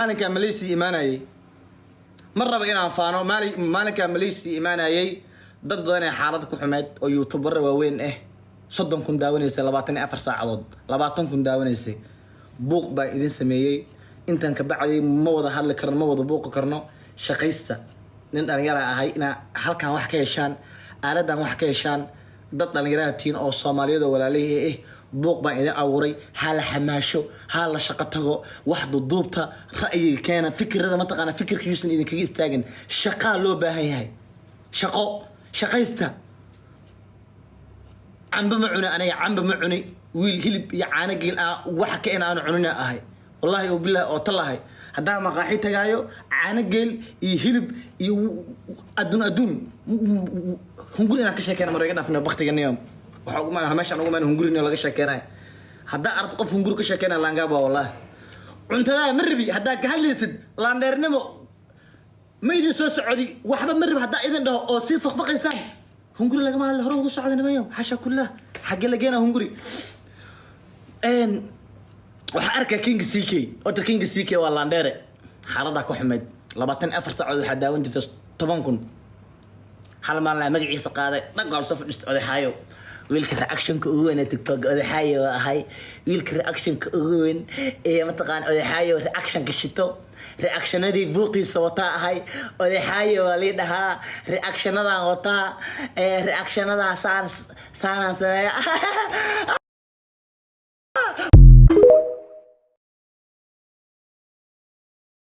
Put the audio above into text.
maalinka Malaysia imaanayay marba inaan faano maalinka Malaysia imaanayay dad badan ee xaalad ku xumeed oo YouTuber waaweyn 30 daawanaysa 24 saacadood 20 daawanaysa buuq baa idin sameeyay intan ka bacday ma wada hadli karno ma wada buuq karno shaqaysta nin dhalinyaro ahay ina halkan wax ka yeeshaan aaladan wax ka yeeshaan dad dhalinyaro tiin oo Soomaaliyeed walaalahay buuq baa idin abuuray hal xamaasho hal shaqo tago wax duubta ra'yiga keena fikrada ma taqaan fikirkiisan idin kaga istaagin shaqa loo baahan yahay shaqaysta عنب معوني أنا عنب معوني ويل هلب يعانق وحكي أنا عننا أهي والله وبالله وطلع هذا ما قاحي تجايو عانقل يهلب أدون هنقول أنا كشكينا مرة كنا في نبختي اليوم وحكم أنا هماش أنا ومن هنقول إني ولا كشكينا هذا أرد قف هنقول كشكينا لانجابه والله وأنت لا مربي هذا كهل يسد لاندرنا ما يدي سو سعودي وحبا مربي هذا إذا ده أصيف فقبق إنسان هنقول لك ما الهروب وصعدنا ما يوم حاشا كله حق لقينا هنقولي ان وحركه كينج سيكي اوتر كينج سيكي والله نديره حالدا كحمد 24 ساعه waxa daawan jirtay 10 kun hal ma la magaciisa qaaday dhaqal safar dhistay hayo wiilka reaction ka ugu weyn TikTok hayo ahay wiilka reaction ka ugu weyn ee ma taqaan hayo reaction ka shito reactionadii buuqiisa wata ahay hayo walidaha reactionadan wata reactionada saan sameeya